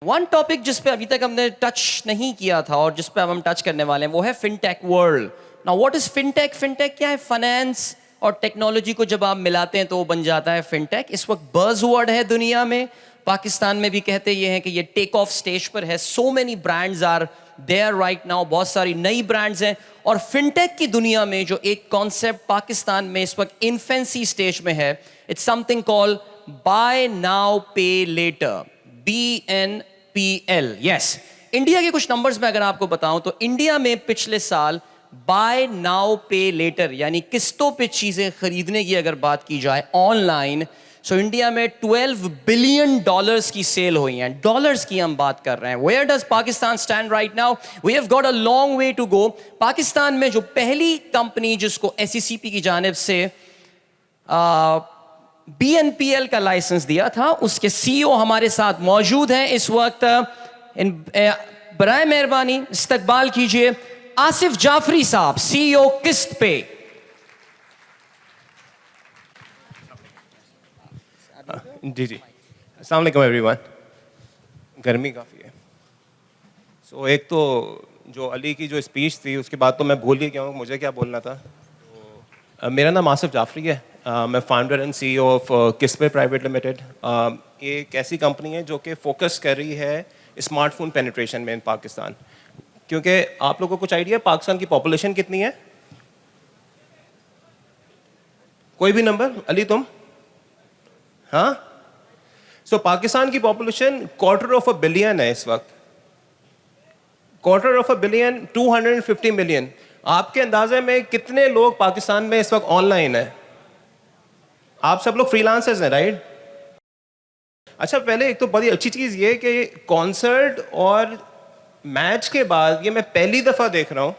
One topic جس پہ ابھی تک ہم نے ٹچ نہیں کیا تھا اور جس پہ اب ہم ٹچ کرنے والے ہیں وہ ہے فن tech world. Now what is فن ٹیک؟ فن ٹیک کیا ہے؟ فائنینس اور ٹیکنالوجی کو جب آپ ملاتے ہیں تو وہ بن جاتا ہے فن ٹیک. اس وقت بز ورڈ ہے دنیا میں, پاکستان میں بھی کہتے یہ ہیں کہ یہ ٹیک آف اسٹیج پر ہے. So many brands are there right now, بہت ساری نئی برانڈز ہیں. اور فن ٹیک کی دنیا میں جو ایک کانسیپٹ پاکستان میں اس وقت انفینسی اسٹیج میں ہے, it's something call buy now pay later, BNPL. Yes, India کے کچھ نمبرز میں اگر آپ کو بتاؤں تو انڈیا میں پچھلے سال بائی ناؤ پے لیٹر یعنی قسطوں پہ چیزیں خریدنے کی اگر بات کی جائے آن لائن, سو انڈیا میں $12 بلین کی سیل ہوئی ہیں. ڈالرز کی ہم بات کر رہے ہیں. Where does Pakistan stand right now? We have got a long way to go. Pakistan میں جو پہلی کمپنی جس کو SECP کی جانب سے BNPL کا لائسنس دیا تھا, اس کے CEO ہمارے ساتھ موجود ہیں اس وقت. برائے مہربانی استقبال کیجئے آصف جعفری صاحب, CEO قسط پے. جی السلام علیکم ایوری ون. گرمی کافی ہے. سو ایک تو جو علی کی جو اسپیچ تھی اس کے بعد تو میں بھول ہی گیا ہوں مجھے کیا بولنا تھا. میرا نام آصف جعفری ہے, میں فاؤنڈر اینڈ CEO آف قسط پے پرائیویٹ لمیٹڈ. یہ ایک ایسی کمپنی ہے جو کہ فوکس کر رہی ہے اسمارٹ فون پینیٹریشن میں ان پاکستان. کیونکہ آپ لوگوں کو کچھ آئیڈیا پاکستان کی پاپولیشن کتنی ہے؟ کوئی بھی نمبر؟ علی تم؟ ہاں, سو پاکستان کی پاپولیشن $250 بلین ہے اس وقت. $250 بلین, 250 ملین. آپ کے اندازے میں کتنے لوگ پاکستان میں اس وقت آن لائن ہیں؟ آپ سب لوگ فری لانسرز ہیں رائٹ؟ اچھا, پہلے ایک تو بڑی اچھی چیز یہ کہ کانسرٹ اور میچ کے بعد یہ میں پہلی دفعہ دیکھ رہا ہوں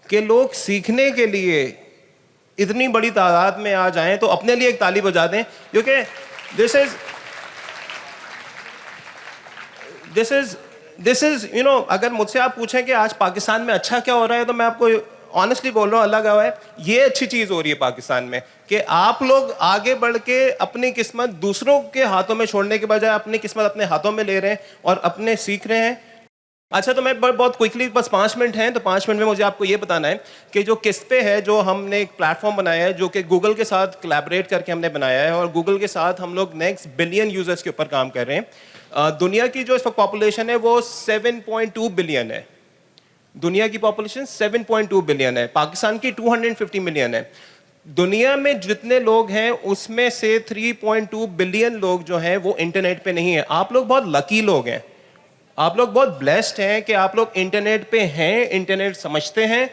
کہ لوگ سیکھنے کے لیے اتنی بڑی تعداد میں آ جائیں. تو اپنے لیے ایک تالی بجا دیں, کیونکہ دس از اگر مجھ سے آپ پوچھیں کہ آج پاکستان میں اچھا کیا ہو رہا ہے تو میں آپ کو آنیسٹلی بول رہا ہوں, اللہ گواہ ہے, یہ اچھی چیز ہو رہی ہے پاکستان میں کہ آپ لوگ آگے بڑھ کے اپنی قسمت دوسروں کے ہاتھوں میں چھوڑنے کے بجائے اپنی قسمت اپنے ہاتھوں میں لے رہے ہیں اور اپنے سیکھ رہے ہیں. اچھا, تو میں بہت کوئکلی, بس 5 منٹ ہیں تو 5 منٹ میں مجھے آپ کو یہ بتانا ہے کہ جو قسط پے ہے, جو ہم نے ایک پلیٹ فارم بنایا ہے جو کہ گوگل کے ساتھ کولیبریٹ کر کے ہم نے بنایا ہے, اور گوگل کے ساتھ ہم لوگ نیکسٹ بلین یوزرس کے اوپر کام کر رہے ہیں. دنیا کی جو اس وقت پاپولیشن ہے وہ 7.2 بلین ہے. دنیا کی پاپولیشن 7.2 بلین ہے, پاکستان کی 250 ملین ہے. دنیا میں جتنے لوگ ہیں اس میں سے 3.2 بلین لوگ جو ہیں وہ انٹرنیٹ پہ نہیں ہیں. آپ لوگ بہت لکی لوگ ہیں, آپ لوگ بہت بلیسڈ ہیں کہ آپ لوگ انٹرنیٹ پہ ہیں, انٹرنیٹ سمجھتے ہیں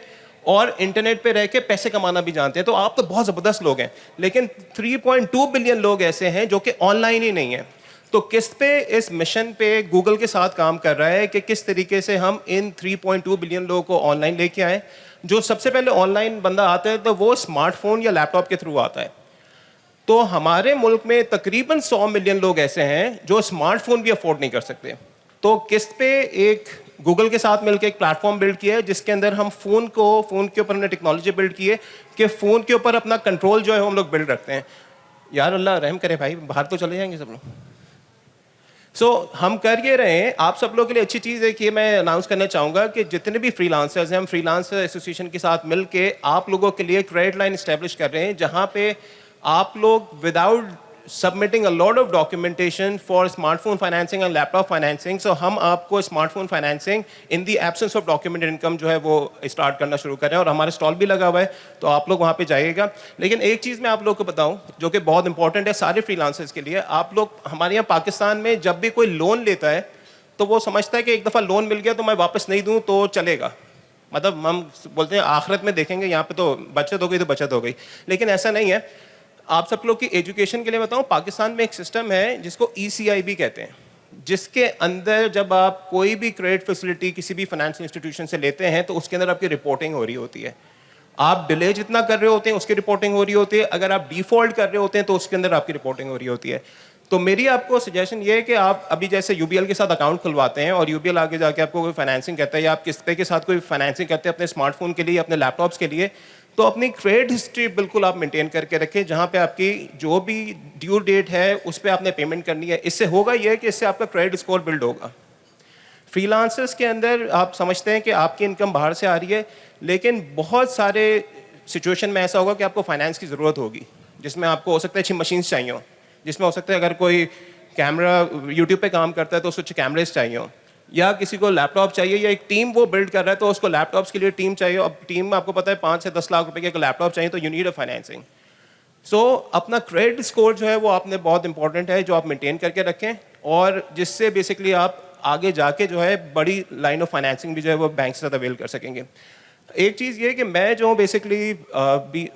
اور انٹرنیٹ پہ رہ کے پیسے کمانا بھی جانتے ہیں. تو آپ تو بہت زبردست لوگ ہیں. لیکن 3.2 بلین لوگ ایسے ہیں جو کہ آن لائن ہی نہیں ہیں. تو قسط پہ اس مشن پہ گوگل کے ساتھ کام کر رہا ہے کہ کس طریقے سے ہم ان 3.2 بلین لوگوں کو آن لائن لے کے آئیں. جو سب سے پہلے آن لائن بندہ آتا ہے تو وہ اسمارٹ فون یا لیپ ٹاپ کے تھرو آتا ہے. تو ہمارے ملک میں تقریباً 100 ملین لوگ ایسے ہیں جو اسمارٹ فون بھی افورڈ نہیں کر سکتے. تو قسط پہ ایک گوگل کے ساتھ مل کے ایک پلیٹ فارم بلڈ کیا ہے جس کے اندر ہم فون کے اوپر ہم نے ٹیکنالوجی بلڈ کی ہے کہ فون کے اوپر اپنا کنٹرول جو ہے ہم لوگ بلڈ رکھتے ہیں. یار اللہ رحم کرے بھائی, باہر تو چلے جائیں گے سب لوگ. سو ہم کر یہ رہے ہیں. آپ سب لوگوں کے لیے اچھی چیز ہے کہ میں اناؤنس کرنا چاہوں گا کہ جتنے بھی فری لانسرز ہیں, ہم فری لانسر ایسوسیشن کے ساتھ مل کے آپ لوگوں کے لیے کریڈٹ لائن اسٹیبلش کر رہے ہیں جہاں پہ آپ لوگ without submitting a lot of documentation for smartphone financing and laptop financing. So ہم آپ کو smartphone financing in the absence of documented income جو ہے وہ اسٹارٹ کرنا شروع کریں, اور ہمارا اسٹال بھی لگا ہوا ہے تو آپ لوگ وہاں پہ جائیے گا. لیکن ایک چیز میں آپ لوگ کو بتاؤں جو کہ بہت امپورٹنٹ ہے سارے فری لانسرز کے لیے. آپ لوگ ہمارے یہاں پاکستان میں جب بھی کوئی لون لیتا ہے تو وہ سمجھتا ہے کہ ایک دفعہ لون مل گیا تو میں واپس نہیں دوں تو چلے گا, مطلب ہم بولتے ہیں آخرت میں دیکھیں گے, یہاں پہ تو بچت ہو گئی تو بچت ہو گئی. لیکن ایسا نہیں ہے. آپ سب لوگ کی ایجوکیشن کے لیے بتاؤں, پاکستان میں ایک سسٹم ہے جس کو ECIB کہتے ہیں, جس کے اندر جب آپ کوئی بھی کریڈٹ فیسلٹی کسی بھی فائنینشیل انسٹیٹیوشن سے لیتے ہیں تو اس کے اندر آپ کی رپورٹنگ ہو رہی ہوتی ہے. آپ ڈیلے جتنا کر رہے ہوتے ہیں اس کی رپورٹنگ ہو رہی ہوتی ہے, اگر آپ ڈیفالٹ کر رہے ہوتے ہیں تو اس کے اندر آپ کی رپورٹنگ ہو رہی ہوتی ہے. تو میری آپ کو سجیشن یہ ہے کہ آپ ابھی جیسے UBL کے ساتھ اکاؤنٹ کھلواتے ہیں اور UBL آگے جا کے آپ کو کوئی فائنینسنگ کرتا ہے یا آپ قسط پے کے ساتھ کوئی فائنینسنگ کرتے ہیں اپنے اسمارٹ فون کے لیے, اپنے لیپ ٹاپس کے لیے, تو اپنی کریڈٹ ہسٹری بالکل آپ مینٹین کر کے رکھیں جہاں پہ آپ کی جو بھی ڈیو ڈیٹ ہے اس پہ آپ نے پیمنٹ کرنی ہے. اس سے ہوگا یہ کہ اس سے آپ کا کریڈٹ اسکور بلڈ ہوگا. فری لانسرس کے اندر آپ سمجھتے ہیں کہ آپ کی انکم باہر سے آ رہی ہے, لیکن بہت سارے سچویشن میں ایسا ہوگا کہ آپ کو فائنینس کی ضرورت ہوگی, جس میں آپ کو ہو سکتا ہے اچھی مشینس چاہیے ہوں, جس میں ہو سکتا ہے اگر کوئی کیمرہ یوٹیوب پہ کام کرتا ہے تو اس کو اچھے کیمرے چاہیے ہوں, یا کسی کو لیپ ٹاپ چاہیے, یا ایک ٹیم وہ بلڈ کر رہا ہے تو اس کو لیپ ٹاپس کے لیے ٹیم چاہیے. اب ٹیم آپ کو پتہ ہے 5 سے 10 لاکھ روپے کے لیپ ٹاپ چاہیے, تو یو نیڈ اے فائنینسنگ. سو اپنا کریڈٹ اسکور جو ہے وہ آپ نے بہت امپورٹنٹ ہے جو آپ مینٹین کر کے رکھیں, اور جس سے بیسکلی آپ آگے جا کے جو ہے بڑی لائن آف فائنینسنگ بھی جو ہے وہ بینک سے اویل کر سکیں گے. ایک چیز یہ کہ میں جو بیسکلی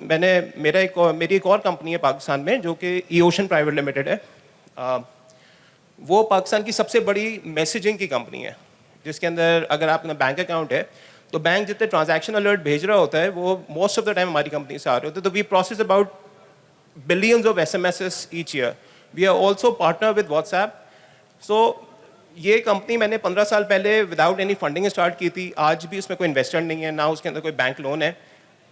میں نے میری ایک اور کمپنی ہے پاکستان میں جو کہ ای اوشن پرائیویٹ لمیٹڈ ہے. وہ پاکستان کی سب سے بڑی میسیجنگ کی کمپنی ہے, جس کے اندر اگر آپ کا بینک اکاؤنٹ ہے تو بینک جتنے ٹرانزیکشن الرٹ بھیج رہا ہوتا ہے وہ موسٹ آف دا ٹائم ہماری کمپنی سے آ رہے ہوتے ہیں. تو we process about billions of SMSs each year. We are also partner with WhatsApp. So یہ کمپنی میں نے 15 سال پہلے وداؤٹ اینی فنڈنگ اسٹارٹ کی تھی. آج بھی اس میں کوئی انویسٹر نہیں ہے, نہ اس کے اندر کوئی بینک لون ہے.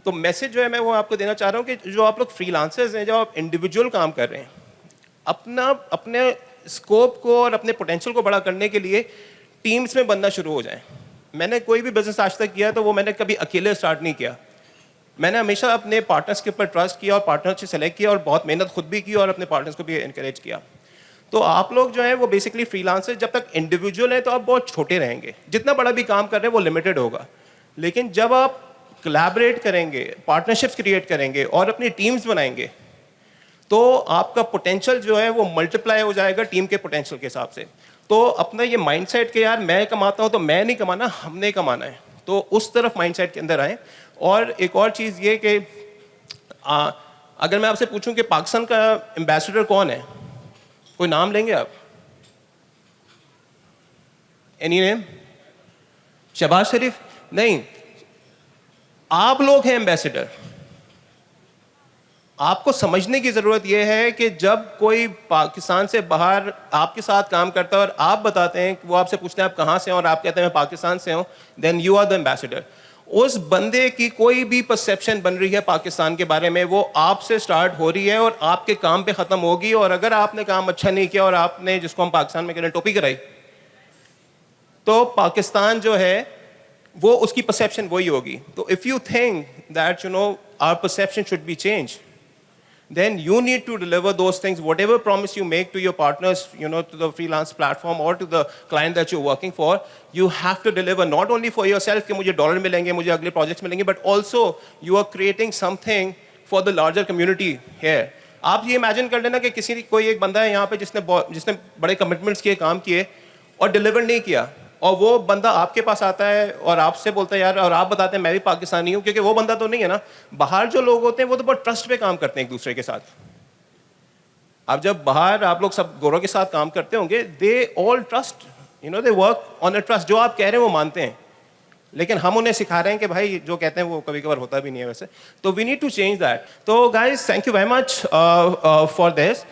تو میسج جو ہے میں وہ آپ کو دینا چاہ رہا ہوں کہ جو آپ لوگ فری لانسرز ہیں, جو آپ انڈیویجول کام کر رہے ہیں, اپنے اسکوپ کو اور اپنے پوٹینشیل کو بڑا کرنے کے لیے ٹیمس میں بننا شروع ہو جائیں. میں نے کوئی بھی بزنس آج تک کیا تو وہ میں نے کبھی اکیلے اسٹارٹ نہیں کیا. میں نے ہمیشہ اپنے پارٹنرس کے اوپر ٹرسٹ کیا اور پارٹنر سے سلیکٹ کیا, اور بہت محنت خود بھی کی اور اپنے پارٹنرس کو بھی انکریج کیا. تو آپ لوگ جو ہیں وہ بیسکلی فری لانسر جب تک انڈیویجول ہیں تو آپ بہت چھوٹے رہیں گے. جتنا بڑا بھی کام کر رہے ہیں وہ لمیٹڈ ہوگا, لیکن جب آپ کلیبریٹ کریں گے, پارٹنرشپس کریٹ کریں گے اور اپنی ٹیمز بنائیں گے تو آپ کا پوٹینشیل جو ہے وہ ملٹیپلائی ہو جائے گا ٹیم کے پوٹینشیل کے حساب سے. تو اپنا یہ مائنڈ سیٹ کہ یار میں کماتا ہوں تو میں نہیں کمانا, ہم نے کمانا ہے, تو اس طرف مائنڈ سیٹ کے اندر آئیں. اور ایک اور چیز یہ کہ اگر میں آپ سے پوچھوں کہ پاکستان کا ایمبیسڈر کون ہے, کوئی نام لیں گے آپ؟ Any name? شہباز شریف نہیں, آپ لوگ ہیں ایمبیسڈر. آپ کو سمجھنے کی ضرورت یہ ہے کہ جب کوئی پاکستان سے باہر آپ کے ساتھ کام کرتا ہے اور آپ بتاتے ہیں, وہ آپ سے پوچھتے ہیں آپ کہاں سے ہیں اور آپ کہتے ہیں میں پاکستان سے ہوں, then you are the ambassador. اس بندے کی کوئی بھی پرسیپشن بن رہی ہے پاکستان کے بارے میں, وہ آپ سے سٹارٹ ہو رہی ہے اور آپ کے کام پہ ختم ہوگی. اور اگر آپ نے کام اچھا نہیں کیا اور آپ نے, جس کو ہم پاکستان میں کہتے ہیں, ٹوپی کرائی, تو پاکستان جو ہے وہ اس کی پرسیپشن وہی ہوگی. تو if you think that you know our perception should be change, then you need to deliver those things, whatever promise you make to your partners, you know, to the freelance platform or to the client that you're working for, you have to deliver not only for yourself کہ مجھے dollar ملیں گے, مجھے اگلے projects ملیں گے, but also you are creating something for the larger community here. آپ یہ امیجن کر لینا کہ کوئی ایک بندہ ہے یہاں پہ جس نے بڑے کمٹمنٹس کیے, کام کیے اور ڈیلیور نہیں کیا, اور وہ بندہ آپ کے پاس آتا ہے اور آپ سے بولتا ہے یار, اور آپ بتاتے ہیں میں بھی پاکستانی ہوں, کیونکہ وہ بندہ تو نہیں ہے نا. باہر جو لوگ ہوتے ہیں وہ تو بہت ٹرسٹ پہ کام کرتے ہیں ایک دوسرے کے ساتھ. اب جب باہر آپ لوگ سب گوروں کے ساتھ کام کرتے ہوں گے, they all trust, you know, they work on a trust. جو آپ کہہ رہے ہیں وہ مانتے ہیں, لیکن ہم انہیں سکھا رہے ہیں کہ بھائی جو کہتے ہیں وہ کبھی کبھار ہوتا بھی نہیں ہے ویسے. تو we need to change that. تو guys thank you very much for this.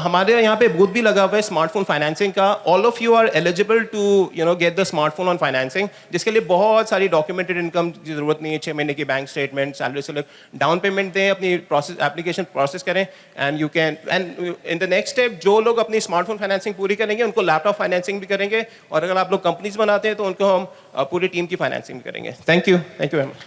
ہمارے یہاں پہ بوتھ بھی لگا ہوا ہے اسمارٹ فون فائنینسنگ کا. All of you are eligible to you know get the smart phone on financing, جس کے لیے بہت ساری ڈاکیومنٹڈ انکم کی ضرورت نہیں ہے. 6 مہینے کی bank statement, salary slip, down payment دیں, اپنی پروسیس ایپلیکیشن پروسیس کریں, and you can, and in the next step جو لوگ اپنی اسمارٹ فون فائنینسنگ پوری کریں گے ان کو لیپ ٹاپ فائنینسنگ بھی کریں گے, اور اگر آپ لوگ کمپنیز بناتے ہیں تو ان کو ہم پوری ٹیم کی فائنینسنگ بھی کریں گے. Thank you very much.